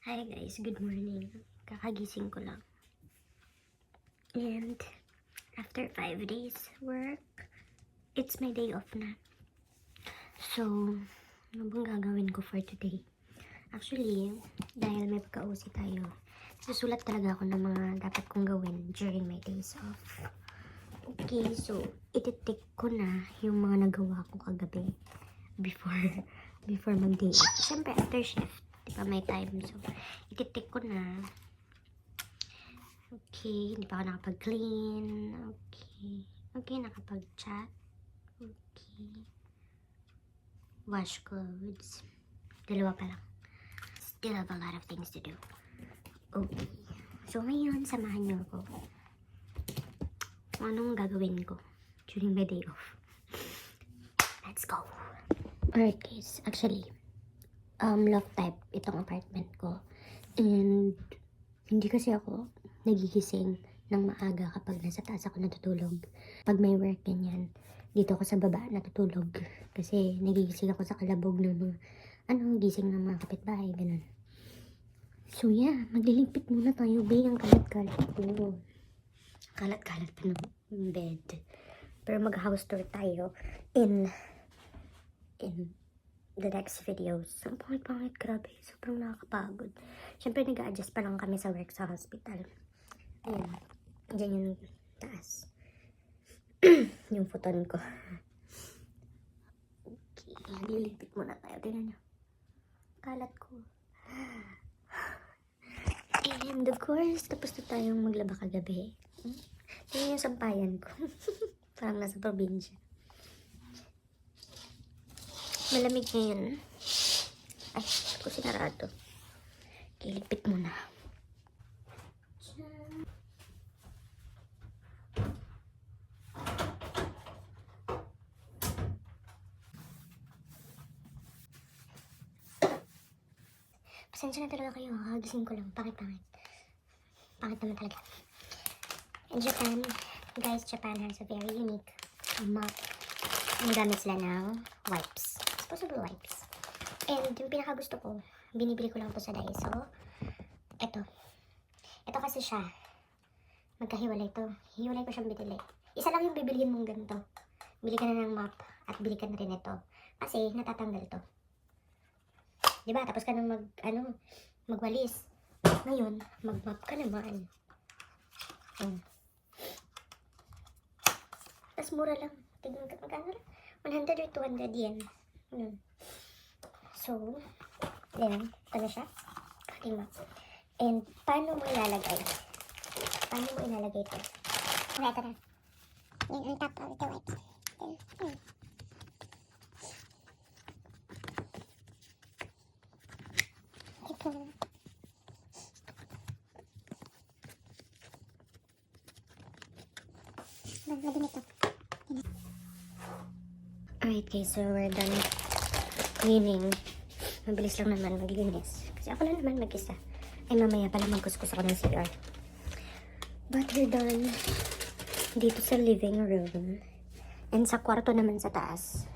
Hi guys, good morning. Kakagising ko lang. And after 5 days work, it's my day off na. So, ano bang gagawin ko for today? Actually, dahil may pagka-OC tayo, susulat talaga ako ng mga dapat kong gawin during my days off. Okay, so ititik ko na yung mga nagawa ko kagabi before mag-day off. Siyempre, after shift, di ba may time. So, ititik ko na. Okay, hindi pa ako nakapag-clean. Okay, nakapag-chat. Okay. Wash clothes. Dalawa pa lang. Still have a lot of things to do. Okay. So, ngayon, samahan niyo ako. Anong gagawin ko during my day off? Let's go! Alright guys, actually, loft type itong apartment ko. And, hindi kasi ako nagigising ng maaga kapag nasa taas ako natutulog. Pag may work ganyan, dito ako sa baba natutulog. Kasi nagigising ako sa kalabog ng mga, gising ng mga kapitbahay, ganun. So yeah, magliligpit muna tayo, ang kalat-kalat ko. Kalat-kalat pa ng bed. Pero mag-house tour tayo in the next videos. Ang pangit-pangit, grabe. Sobrang nakakapagod. Siyempre, nag-a-adjust pa lang kami sa work sa hospital. Ayan. Diyan yung taas. Yung futon ko. Okay. Liligpit muna tayo. Tingnan nyo. Kalat ko. And of course, tapos na tayong maglaba kagabi. Tingnan yung sampayan ko. Parang nasa probinsya. Malamig ngayon. Ay, ba't ko sinarado? Kiligpit muna. Pasensya na talaga kayo. Gising ko lang. Pangit-pangit. Pangit naman talaga. In Japan, guys, Japan has a very unique mop. Nagamit sila ng wipes. Disposable wipes. And yung pinakagusto ko, binibili ko lang po sa Daiso. Ito kasi siya. Magkahiwalay to. Hiwalay ko siyang binili. Isa lang yung bibilihin mong ganito. Bili ka na ng mop at bili ka na rin ito. Kasi natatanggal to. Diba? Tapos ka nang magwalis. Ngayon, mag-mop ka naman. Tapos mura lang. Tignan ka magkano lang. 100 or 200 yen. So, yan. Ito na siya. Tingnan. And, paano mo ilalagay? Ito? Okay, ito na. Yan ang top of the wipes. Ito. Madinit ito. Alright guys, so we're done cleaning. Mabilis lang naman maglinis. Kasi ako lang naman mag-isa. Ay mamaya pala magkuskus ako ng CR. But we're done dito sa living room. And sa kwarto naman sa taas.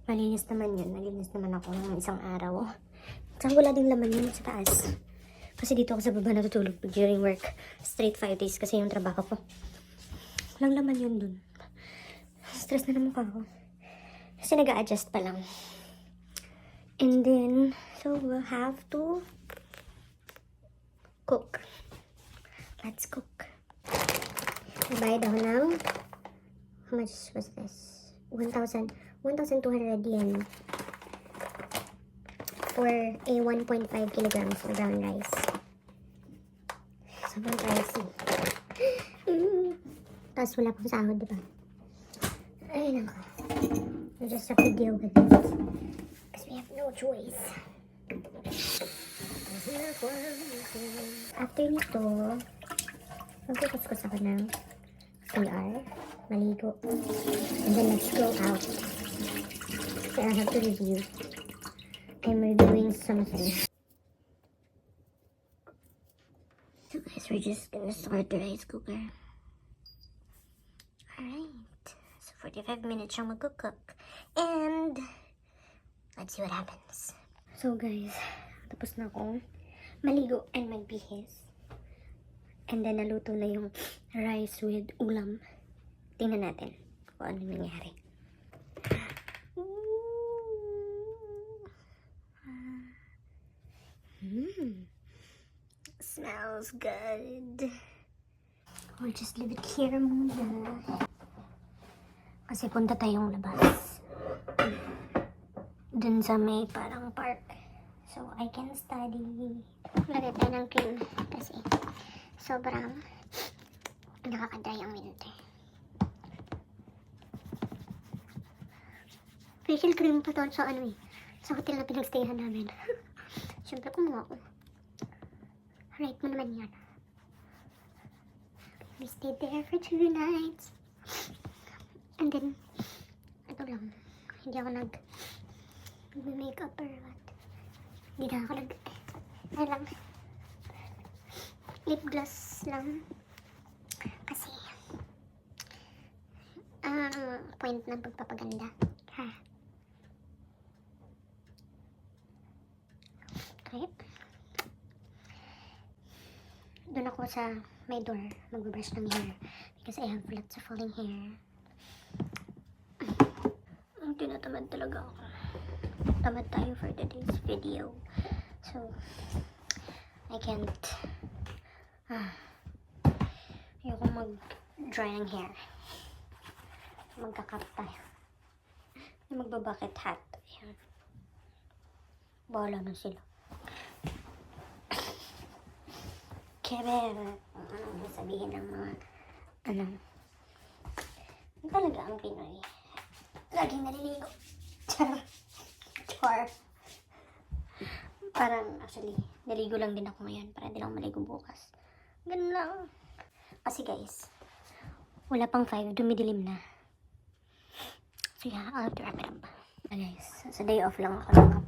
Malinis naman yun. Nalinis naman ako ng isang araw. Saan wala din laman yun sa taas. Kasi dito ako sa baba natutulog during work. Straight 5 days kasi yung trabaho ko. Walang laman yun dun. Stress na naman ako. Kasi nag-a-adjust pa lang. And then, so we'll have to cook. Let's cook. Bayad ako ng, how much was this? 1,200 yen for a 1.5 kilograms of brown rice. Sobrang pricey. Tapos wala pang sahod, diba? Ay, nako. We just have to deal with it. Because we have no choice. After nito, magkukuskus ako ng CR, maligo, and then let's go out. So I have to review. I'm reviewing something. So guys, we're just gonna start the rice cooker. Alright. 45 minutes siyang mag-cook. And, let's see what happens. So guys, tapos na ako. maligo and magbihis. And then naluto na yung rice with ulam. Tingnan natin kung ano nangyari. Smells good. We'll just leave it here muna. Kasi punta tayong labas. Dun sa may parang park. So, I can study. Lagay tayo ng cream kasi sobrang nakaka-dry ang winter. Facial cream pa to sa ano eh. Sa hotel na pinagstayan namin. Siyempre kumuha ko. Right mo naman yan. We stayed there for 2 nights. And then, ito lang. Hindi ako nag-makeup or what. Hindi na ako ano lang. Lip gloss lang. Kasi, point ng pagpapaganda. Ha? Okay. Doon ako sa may door, magbabrush ng hair. Because I have lots of falling hair. Tinatamad talaga ako. Tamad tayo for today's video. So, I can't ayoko mag-dry ng hair. Magka-cut tayo. Magbabucket hat. Ayan. Bahala na sila. Kaya, anong sabihin ng mga, talaga ang Pinoy. Laging naliligo. Char. Parang, actually, naligo lang din ako ngayon para din ako maligo bukas. Ganun lang. Kasi guys, wala pang 5, dumidilim na. So yeah, I'll have to wrap it up. Guys, sa day off lang ako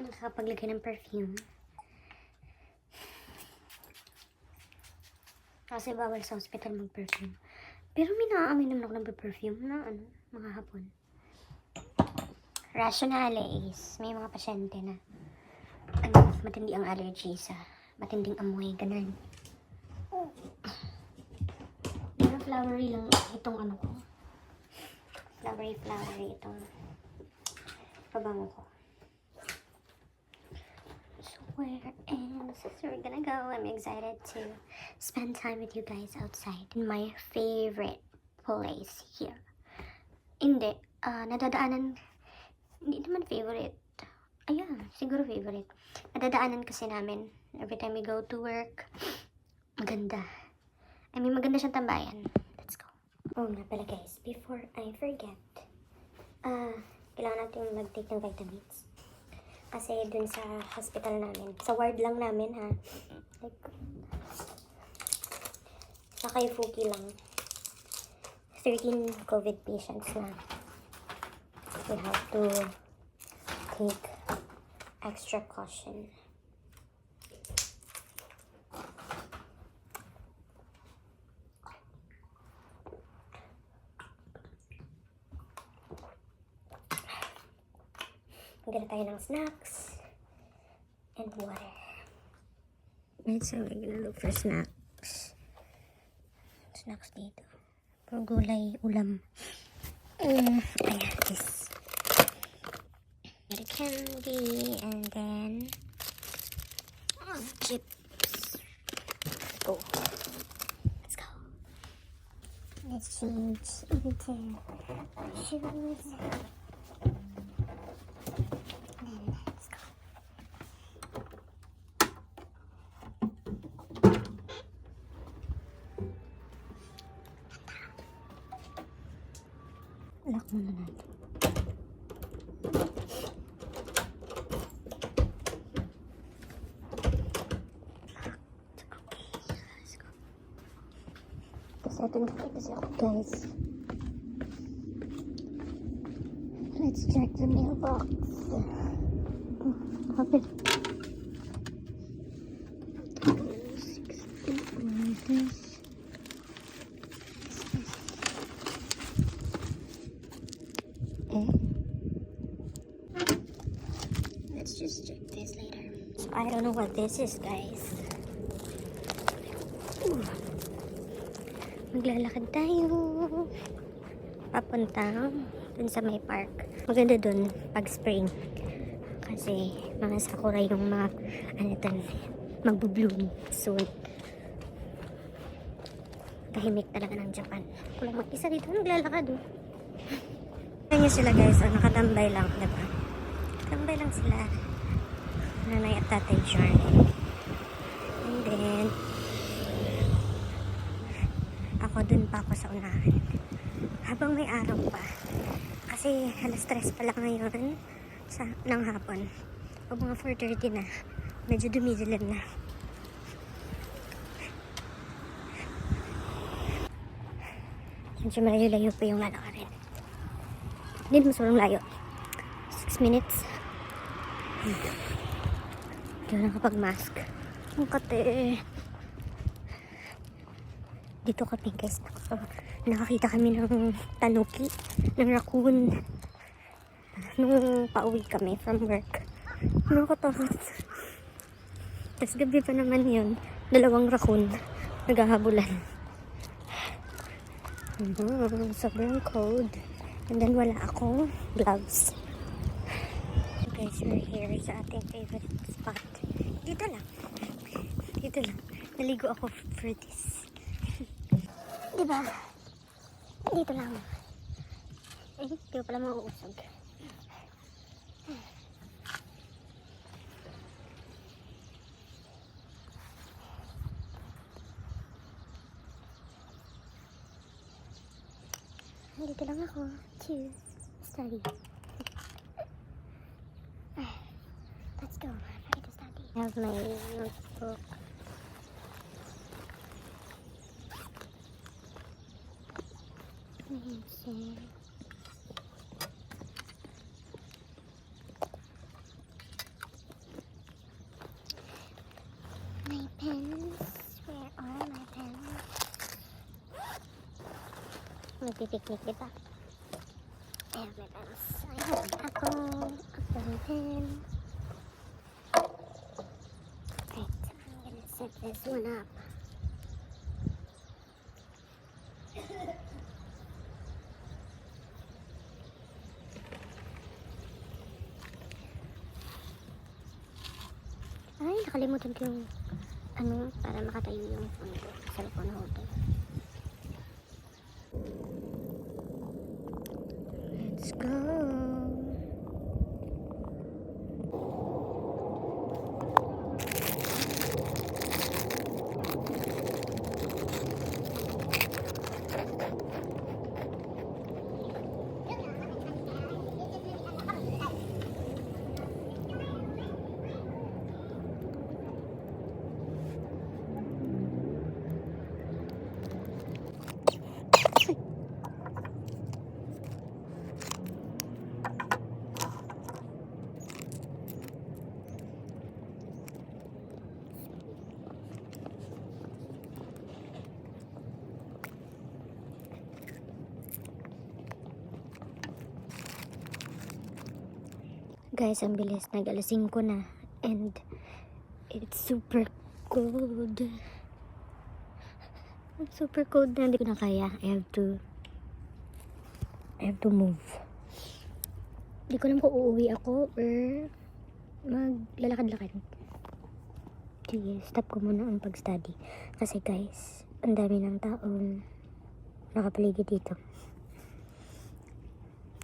nakapaglagay ng perfume. Kasi bawal sa hospital mag-perfume. Pero may naaamoy naman ako ng perfume na mga hapon. Rationales. May mga pasyente na matindi ang allergy sa matinding amoy, ganun. Pero flowery lang itong ko. Flowery itong pabango ko. So where is we're gonna go? I'm excited to spend time with you guys outside in my favorite place here. Hindi, hindi naman favorite. Ayan, siguro favorite. Nadadaanan kasi namin every time we go to work. Maganda. I mean, maganda siyang tambayan. Let's go. Oh, nga pala guys, before I forget, kailangan natin mag-take ng vitamins. Kasi dun sa hospital namin, sa ward lang namin ha, like, sa kay Fuki lang, 13 COVID patients na. We have to take extra caution. Magdala tayo ng snacks and water. Right, so we're gonna look for snacks. Snacks dito. Puro gulay, ulam. Ayan, this. Get a candy and then chips. Let's go. Let's go. Let's change into shoes. Lock muna natin. Kasi ito nakita ako guys. Let's check the mailbox. Open. 16. Let's just check this later. I don't know what this is, guys. Maglalakad tayo. Papunta dun sa may park. Maganda dun pag spring. Kasi mga sakura yung mga magbo-bloom soon. Tahimik talaga ng Japan. Kulang mag-isa dito, naglalakad oh. Ayan sila guys, nakatambay lang, diba? Tambay lang sila. Nanay at tatay Charlie. And then, ako dun pa ako sa unahan. Habang may araw pa. Kasi alas 3 pa lang ngayon ng hapon. O mga 4:30 na. Medyo dumidilim na. Medyo malayo-layo pa yung lalakarin. Hindi naman sobrang layo. 6 minutes. Hindi ko nakapag-mask. Ang kate. Dito kami guys. Nakakita kami ng tanuki, ng raccoon. Nung pauwi kami from work. Nakakatakot. Tapos gabi pa naman yun. 2 raccoon. Naghahabulan. Sobrang cold. And then wala akong gloves. So guys, we're here sa ating favorite spot. Dito lang. Dito lang. Naligo ako for this. Diba? Dito lang. Eh, di ko pala mauusog. Dito lang ako to study. Let's go. I'm ready to study. I have my notebook. My pens. Where are my pens? Magpipiknik kita. I have my pens. I have an apple, a pen. Right, I'm gonna set this one up. Ay, nakalimutan ko yung para makatayo yung phone ko. Cellphone holder. Let's go. Guys, ang bilis. Nag-alas 5 na. And it's super cold. It's super cold na. Hindi ko na kaya. I have to move. Hindi ko alam kung uuwi ako or maglalakad-lakad. Sige, stop ko muna ang pag-study. Kasi guys, ang dami ng taong nakapaligid dito.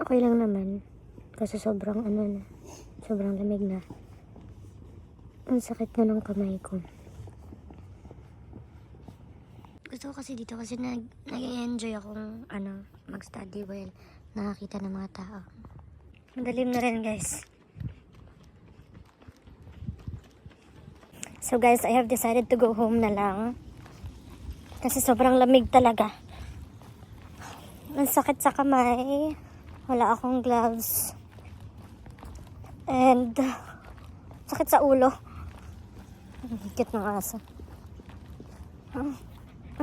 Okay lang naman. Kasi sobrang sobrang lamig na. Ang sakit na ng kamay ko. Gusto ko kasi dito kasi nag-enjoy akong mag-study while nakakita ng mga tao. Madalim na rin guys. So guys, I have decided to go home na lang. Kasi sobrang lamig talaga. Ang sakit sa kamay. Wala akong gloves. And sakit sa ulo. Ang higit ng aso. Ang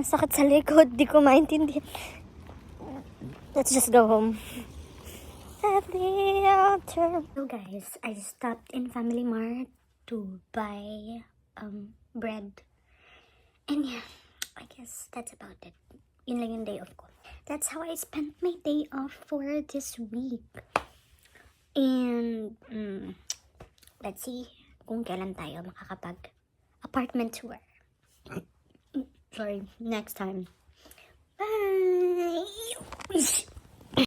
sakit sa likod. Di ko maintindihan. Let's just go home. At the altar. So guys, I stopped in Family Mart to buy bread. And yeah, I guess that's about it. Yun lang yung day off ko. That's how I spent my day off for this week. And let's see kung kailan tayo makakapag apartment tour. Sorry, next time. Bye!